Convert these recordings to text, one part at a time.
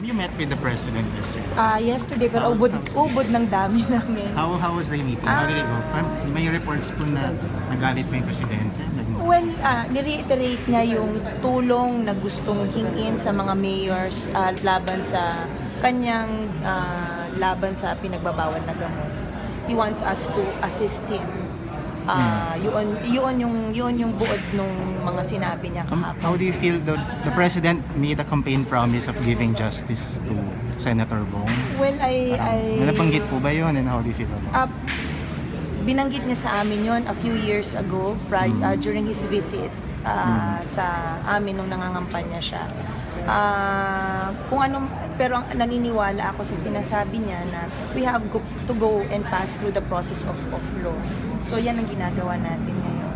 You met with the president yesterday. Yesterday, pero ubod ng dami namin. How was the meeting? How did it go? May reports po na nagalit pa yung presidente. Well, nireiterate niya yung tulong na gustong hingin sa mga mayors laban sa kanyang laban sa pinagbabawal na gamot. He wants us to assist him. Yun yung buod nung mga sinabi niya kahapon. How do you feel the president made a campaign promise of giving justice to Senator Bong? Well, nabanggit po ba yun, and how do you feel about it? Binanggit niya sa amin yon a few years ago during his visit sa amin nung nangangampanya siya. Pero naniniwala ako sa sinasabi niya na we have to go and pass through the process of law. So yan ang ginagawa natin ngayon.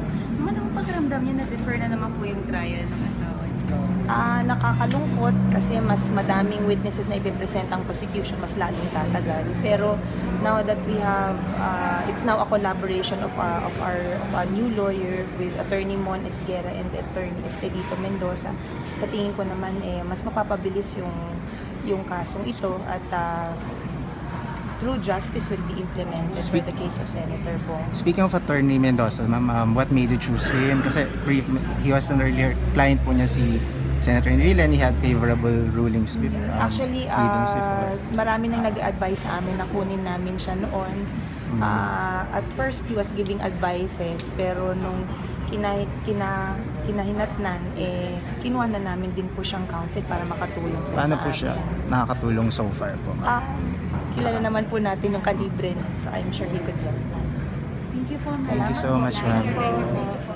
Anong pakiramdam niyo na defer na naman po yung trial ng asawa niyo? Nakakalungkot kasi mas madaming witnesses na ipipresent ang prosecution, mas lalong tatagal. Pero now that we have, it's now a collaboration of our new lawyer with Attorney Mon Esguera and Attorney Estelito Mendoza. Sa tingin ko naman mas mapapabilis yung kasong ito at true justice will be implemented for the case of Senator Bong. Speaking of Attorney Mendoza, ma'am, what made you choose him? Kasi he was an earlier client po niya si Senator Enrile, and he had favorable rulings before. Actually, marami nang nag-advise sa amin na kunin namin siya noon. At first, he was giving advices, pero nung kinahinatnan, kinuha na namin din po siyang counsel para makatulong po Paano sa po amin. siya nakakatulong so far po? Kilala naman po natin yung kalibre, so I'm sure he could help us. Thank you po. Thank you so much, ma'am. Thank you.